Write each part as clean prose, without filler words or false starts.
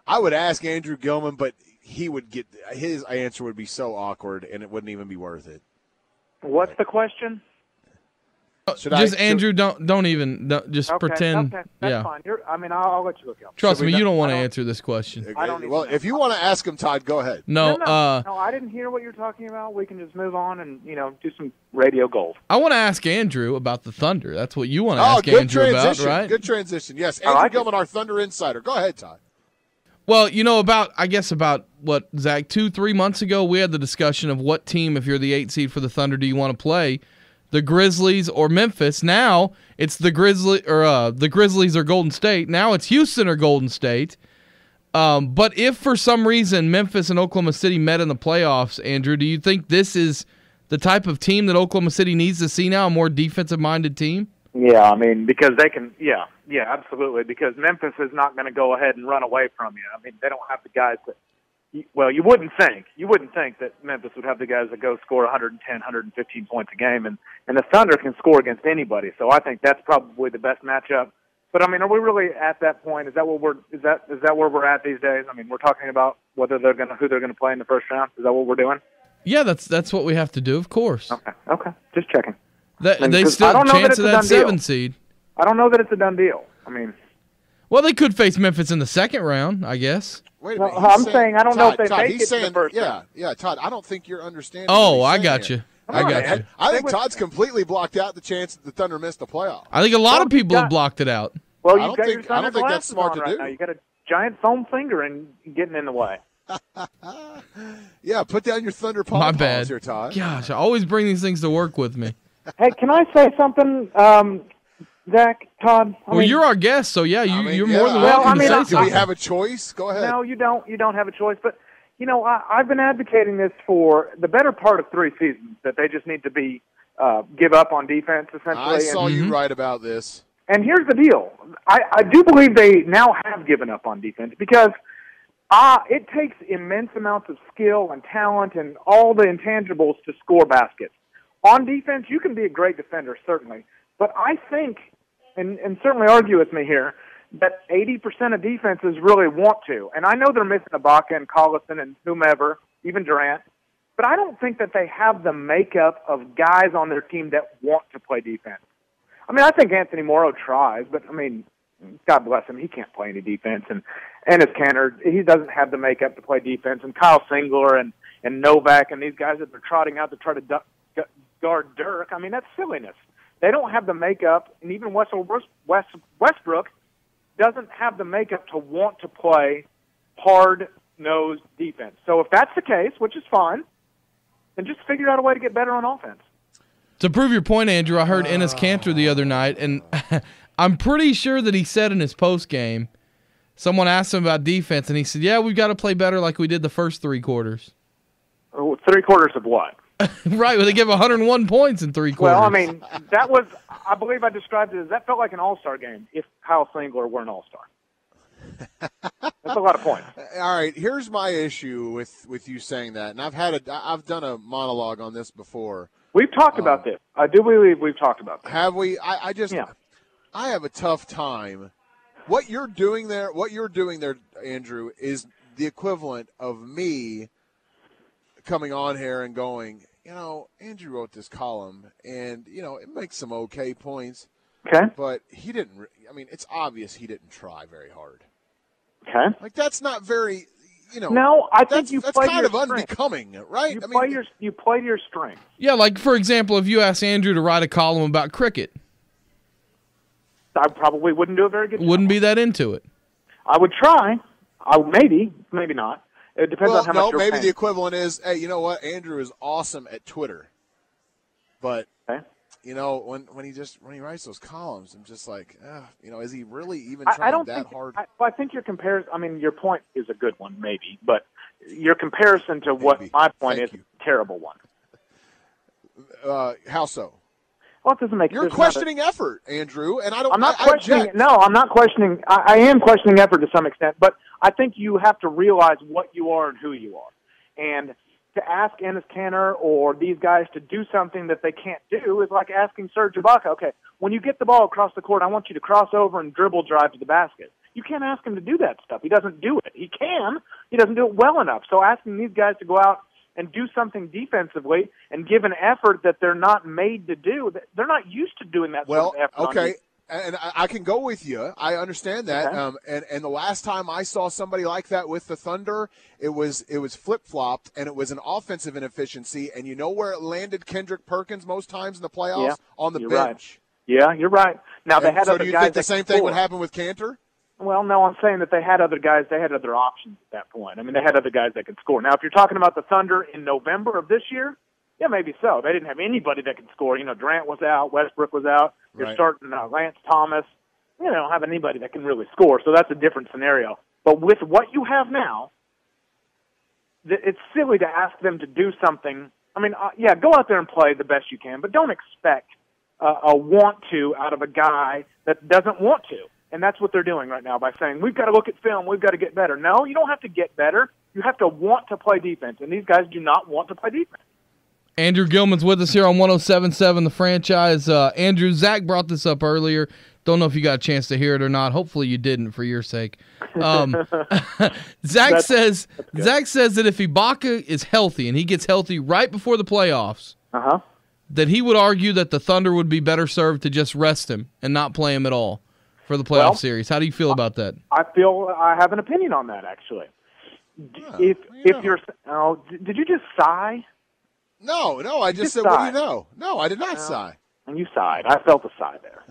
I would ask Andrew Gilman, but his answer would be so awkward, and it wouldn't even be worth it. What's the question? Andrew, don't even pretend. Okay, that's fine. I'll let you look up. Trust me, you don't want to answer this question. I don't. Well, if you want to ask him, Todd, go ahead. No, I didn't hear what you're talking about. We can just move on and do some radio gold. I want to ask Andrew about the Thunder. That's what you want to ask Andrew about, right? Good transition. Yes, Andrew Gilman, our Thunder insider. Go ahead, Todd. Well, about what, Zach, 2-3 months ago, we had the discussion of what team, if you're the 8 seed for the Thunder, do you want to play? The Grizzlies or Memphis. Now it's the Grizzlies or Golden State. Now it's Houston or Golden State. But if for some reason Memphis and Oklahoma City met in the playoffs, Andrew, do you think this is the type of team that Oklahoma City needs to see now, a more defensive-minded team? Yeah, because they can. Yeah, absolutely. Because Memphis is not going to go ahead and run away from you. They don't have the guys that. Well, you wouldn't think that Memphis would have the guys that go score 110, 115 points a game, and the Thunder can score against anybody. So I think that's probably the best matchup. But are we really at that point? Is that where we're at these days? We're talking about who they're going to play in the first round. Is that what we're doing? Yeah, that's what we have to do, of course. Okay, just checking. They still have a chance of that 7 seed. I don't know that it's a done deal. Well, they could face Memphis in the second round, I guess. Wait a minute. I'm saying I don't know if they make it in the first round. Yeah, Todd, I don't think you're understanding. Oh, I got you. I think Todd's completely blocked out the chance that the Thunder missed the playoff. I think a lot of people have blocked it out. Well, I don't think that's smart to do. Now. You got a giant foam finger and getting in the way. Yeah, put down your Thunder My bad. here, Todd. Gosh, I always bring these things to work with me. Hey, can I say something, Zach, Todd? You're our guest, so you're more than welcome to say something. Do we have a choice? Go ahead. No, you don't. You don't have a choice. But I've been advocating this for the better part of 3 seasons, that they just need to be give up on defense, essentially. I saw you write about this. And here's the deal. I do believe they now have given up on defense because it takes immense amounts of skill and talent and all the intangibles to score baskets. On defense, you can be a great defender, certainly. But I think, and certainly argue with me here, that 80% of defenses really want to. And I know they're missing Ibaka and Collison and whomever, even Durant. But I don't think that they have the makeup of guys on their team that want to play defense. I think Anthony Morrow tries, but, God bless him, he can't play any defense. And Enes Kanter, he doesn't have the makeup to play defense. And Kyle Singler and Novak and these guys that they're trotting out to try to guard Dirk, that's silliness. They don't have the makeup, and even Westbrook doesn't have the makeup to want to play hard-nosed defense. So if that's the case, which is fine, then just figure out a way to get better on offense. To prove your point, Andrew, I heard Enes Kanter the other night, and I'm pretty sure that he said in his postgame, someone asked him about defense, and he said, yeah, we've got to play better like we did the first 3 quarters. 3 quarters of what? Right, well, they give 101 points in 3 quarters. Well, that was, I believe I described it as, that felt like an all-star game if Kyle Singler were an all-star. That's a lot of points. All right, here's my issue with you saying that, and I've done a monologue on this before. We've talked about this. I do believe we've talked about this. Have we? I have a tough time. What you're doing there, Andrew, is the equivalent of me coming on here and going, Andrew wrote this column, and, it makes some okay points. Okay. But he didn't – it's obvious he didn't try very hard. Okay. That's not very No, I think that's kind of unbecoming, right? You play to your strength. Yeah, like, for example, if you asked Andrew to write a column about cricket. I probably wouldn't do a very good job. Wouldn't be that into it. I would try. Maybe not. It depends on how much you're maybe paying. The equivalent is, hey, you know what? Andrew is awesome at Twitter. But, when he writes those columns, I'm just like, is he really even trying hard? I think your comparison, your point is a good one, maybe. But your comparison to what my point is a terrible one. How so? Well, it doesn't make You're questioning effort, Andrew, and I'm not questioning. No, I'm not questioning. I am questioning effort to some extent, but I think you have to realize what you are and who you are. And to ask Enes Kanter or these guys to do something that they can't do is like asking Serge Ibaka, okay, when you get the ball across the court, I want you to cross over and dribble drive to the basket. You can't ask him to do that stuff. He doesn't do it. He can. He doesn't do it well enough. So asking these guys to go out and do something defensively and give an effort that they're not made to do, they're not used to doing that sort of effort. Okay. And I can go with you. I understand that. Okay. And the last time I saw somebody like that with the Thunder, it was flip-flopped, and it was an offensive inefficiency. And you know where it landed Kendrick Perkins most times in the playoffs? Yeah, on the you're bench. Right. Yeah, you're right. Now, they had so other do you guys think the that same could thing score. would happen with Cantor? Well, no, I'm saying that they had other guys. They had other options at that point. I mean, they had other guys that could score. Now, if you're talking about the Thunder in November of this year, yeah, maybe so. They didn't have anybody that could score. You know, Durant was out. Westbrook was out. You're Right. starting Lance Thomas. You don't have anybody that can really score, so that's a different scenario. But with what you have now, it's silly to ask them to do something. I mean, yeah, go out there and play the best you can, but don't expect a want to out of a guy that doesn't want to. And that's what they're doing right now by saying, we've got to look at film, we've got to get better. No, you don't have to get better. You have to want to play defense, and these guys do not want to play defense. Andrew Gilman's with us here on 107.7 The Franchise. Andrew, Zach brought this up earlier. Don't know if you got a chance to hear it or not. Hopefully you didn't, for your sake. Zach says that if Ibaka is healthy and he gets healthy right before the playoffs, that he would argue that the Thunder would be better served to just rest him and not play him at all for the playoff series. How do you feel about that? I have an opinion on that, actually. Did you just sigh? No, I just said, what do you know? No, I did not sigh. And you sighed. I felt a sigh there.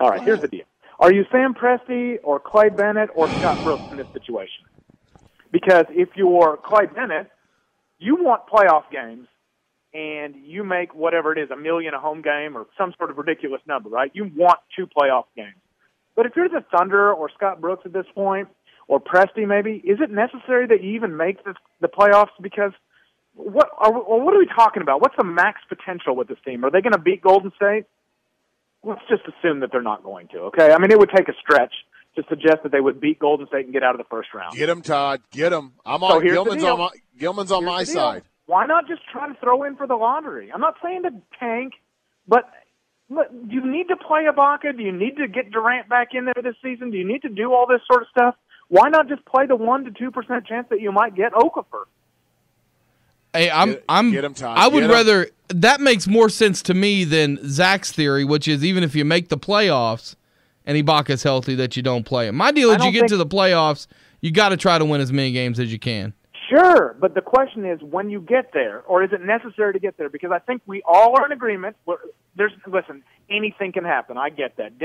All right, here's the deal. Are you Sam Presti or Clay Bennett or Scott Brooks in this situation? Because if you're Clay Bennett, you want playoff games, and you make whatever it is, $1 million a home game or some sort of ridiculous number, right? You want 2 playoff games. But if you're the Thunder or Scott Brooks at this point, or Presti maybe, is it necessary that you even make the playoffs? Because what are we talking about? What's the max potential with this team? Are they going to beat Golden State? Let's just assume that they're not going to, okay? I mean, it would take a stretch to suggest that they would beat Golden State and get out of the first round. Get him, Todd. Get him. Gilman's on my side. Why not just try to throw in for the lottery? I'm not saying to tank, but do you need to play Ibaka? Do you need to get Durant back in there this season? Do you need to do all this sort of stuff? Why not just play the 1% to 2% chance that you might get Okafor? Hey, get him, Todd. I would rather – that makes more sense to me than Zach's theory, which is even if you make the playoffs and Ibaka's healthy, that you don't play him. My deal is you get to the playoffs, you got to try to win as many games as you can. Sure, but the question is when you get there, or is it necessary to get there? Because I think we all are in agreement. Listen, anything can happen. I get that.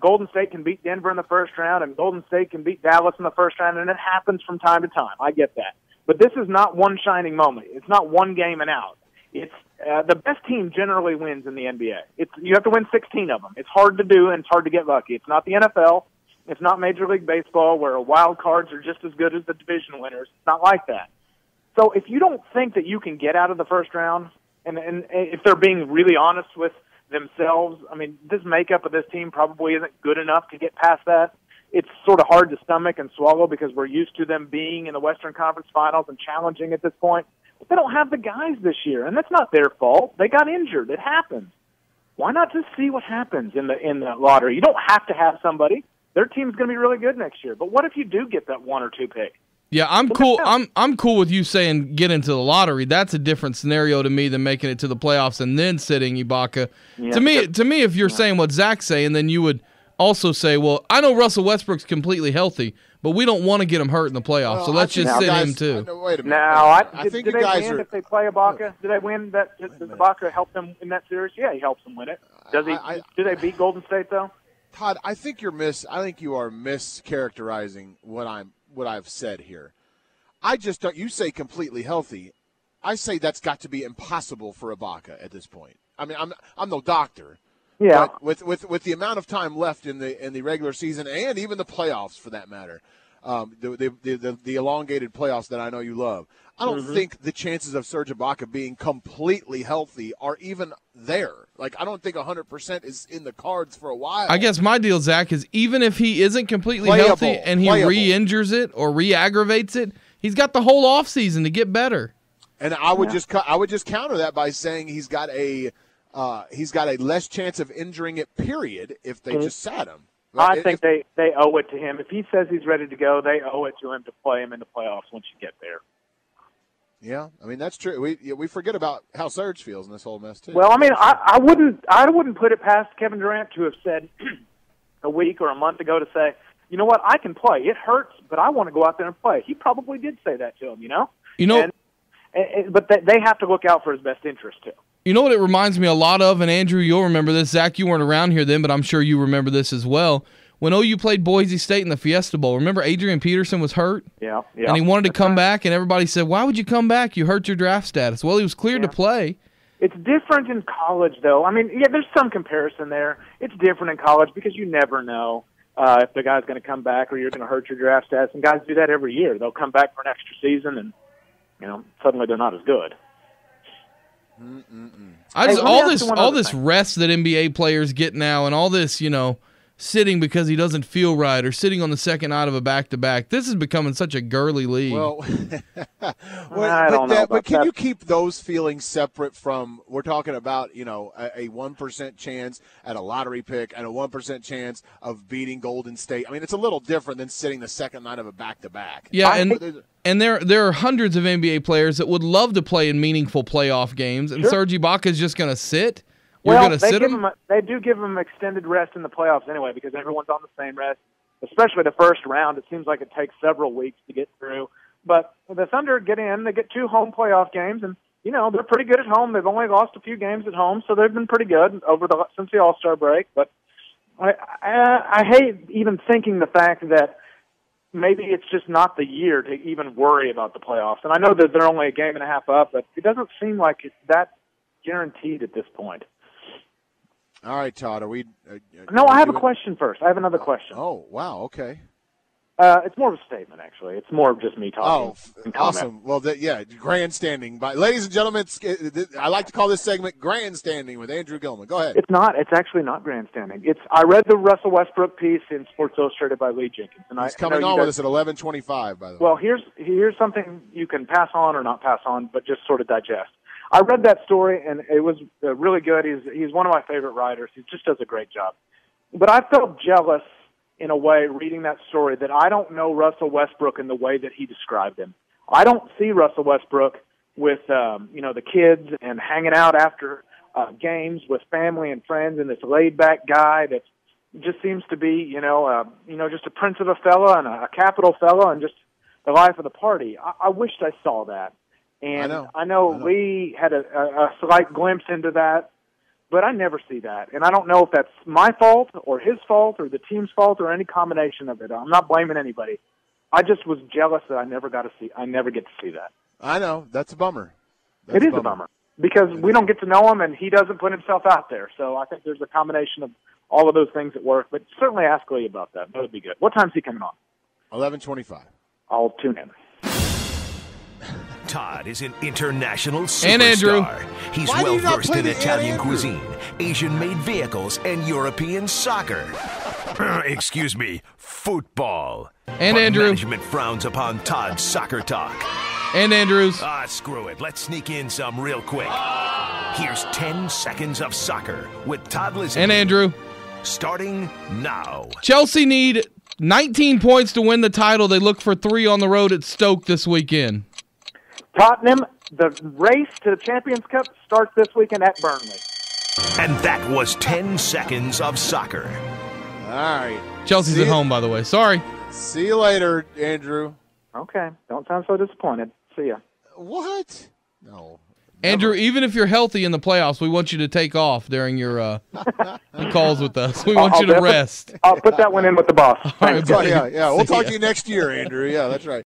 Golden State can beat Denver in the first round, and Golden State can beat Dallas in the first round, and it happens from time to time. I get that. But this is not one shining moment. It's not one game and out. It's the best team generally wins in the NBA. You have to win 16 of them. It's hard to do, and it's hard to get lucky. It's not the NFL. It's not Major League Baseball where wild cards are just as good as the division winners. It's not like that. So if you don't think that you can get out of the first round, and if they're being really honest with themselves, I mean, this makeup of this team probably isn't good enough to get past that. It's sort of hard to stomach and swallow because we're used to them being in the Western Conference Finals and challenging at this point. But they don't have the guys this year, and that's not their fault. They got injured. It happens. Why not just see what happens in the lottery? You don't have to have somebody. Their team's going to be really good next year. But what if you do get that 1 or 2 pick? Yeah, I'm cool. I'm cool with you saying get into the lottery. That's a different scenario to me than making it to the playoffs and then sitting Ibaka. Yeah, to me, if you're saying what Zach's saying, then you would also say, well, I know Russell Westbrook's completely healthy, but we don't want to get him hurt in the playoffs, so let's just sit him too. Wait a minute. Now, I think did you guys they win are. if they play Ibaka? Did they win that? Does Ibaka help them in that series? Yeah, he helps them win it. Does he? Do they beat Golden State though? Todd, I think you are mischaracterizing what I've said here. I just don't. You say completely healthy. I say that's got to be impossible for Ibaka at this point. I mean, I'm no doctor. Yeah. But with the amount of time left in the regular season and even the playoffs for that matter, the elongated playoffs that I know you love, I don't think the chances of Serge Ibaka being completely healthy are even there. Like, I don't think 100% is in the cards for a while. I guess my deal, Zach, is even if he isn't completely healthy and he re-injures it or re-aggravates it, he's got the whole offseason to get better. And I would just counter that by saying he's got a less chance of injuring it, period, if they just sat him. I think they owe it to him. If he says he's ready to go, they owe it to him to play him in the playoffs once you get there. Yeah, I mean that's true. We forget about how Serge feels in this whole mess too. Well, I mean, I wouldn't put it past Kevin Durant to have said a week or a month ago to say, you know what, I can play. It hurts, but I want to go out there and play. He probably did say that to him, you know. But they have to look out for his best interest too. You know what it reminds me a lot of, and Andrew, you'll remember this. Zach, you weren't around here then, but I'm sure you remember this as well. When OU played Boise State in the Fiesta Bowl, remember Adrian Peterson was hurt? Yeah. And he wanted to come back, and everybody said, why would you come back? You hurt your draft status. Well, he was cleared to play. It's different in college, though. I mean, yeah, there's some comparison there. It's different in college because you never know if the guy's going to come back or you're going to hurt your draft status. And guys do that every year. They'll come back for an extra season, and suddenly they're not as good. All this rest that NBA players get now, and all this, sitting because he doesn't feel right or sitting on the second night of a back-to-back. This is becoming such a girly league. Well, I don't know but can you keep those feelings separate from, we're talking about, a 1% chance at a lottery pick and a 1% chance of beating Golden State. I mean, it's a little different than sitting the second night of a back-to-back. Yeah, and there are hundreds of NBA players that would love to play in meaningful playoff games, and Serge Ibaka is just going to sit. They do give them extended rest in the playoffs anyway because everyone's on the same rest, especially the first round. It seems like it takes several weeks to get through. But the Thunder get in, they get 2 home playoff games, and, they're pretty good at home. They've only lost a few games at home, so they've been pretty good since the All-Star break. But I hate even thinking the fact that maybe it's just not the year to even worry about the playoffs. And I know that they're only a game and a half up, but it doesn't seem like it's that guaranteed at this point. All right, Todd, are we? No, I have a question first. I have another question. Oh, wow, okay. It's more of a statement, actually. It's more of just me talking. Oh, awesome. Well, grandstanding. Ladies and gentlemen, I like to call this segment Grandstanding with Andrew Gilman. Go ahead. It's not. It's actually not grandstanding. I read the Russell Westbrook piece in Sports Illustrated by Lee Jenkins. And He's coming on with us at 11:25, by the way. Well, here's something you can pass on or not pass on, but just sort of digest. I read that story, and it was really good. He's one of my favorite writers. He just does a great job. But I felt jealous in a way reading that story that I don't know Russell Westbrook in the way that he described him. I don't see Russell Westbrook with the kids and hanging out after games with family and friends and this laid-back guy that just seems to be just a prince of a fella and a capital fella and just the life of the party. I wished I saw that. And I know Lee had a slight glimpse into that, but I never see that. And I don't know if that's my fault or his fault or the team's fault or any combination of it. I'm not blaming anybody. I just was jealous that I never get to see that. I know. That's a bummer. It is a bummer because we don't get to know him and he doesn't put himself out there. So I think there's a combination of all of those things at work. But certainly ask Lee about that. That would be good. What time's he coming on? 11:25. I'll tune in. Todd is an international superstar. And Andrew. He's well-versed in Italian cuisine, Asian-made vehicles, and European soccer. Excuse me, football. And but Andrew. Management frowns upon Todd's soccer talk. And Andrews. Screw it. Let's sneak in some real quick. Here's 10 seconds of soccer with Todd Lisenbee. And Andrew. Starting now. Chelsea need 19 points to win the title. They look for 3 on the road at Stoke this weekend. Tottenham, the race to the Champions Cup starts this weekend at Burnley. And that was 10 seconds of soccer. All right. Chelsea's at home, by the way. Sorry. See you later, Andrew. Okay. Don't sound so disappointed. See ya. What? No. Andrew, even if you're healthy in the playoffs, we want you to take off during your calls with us. We want you to rest. I'll put that one in with the boss. All right, buddy. Yeah. We'll talk to you next year, Andrew. Yeah, that's right.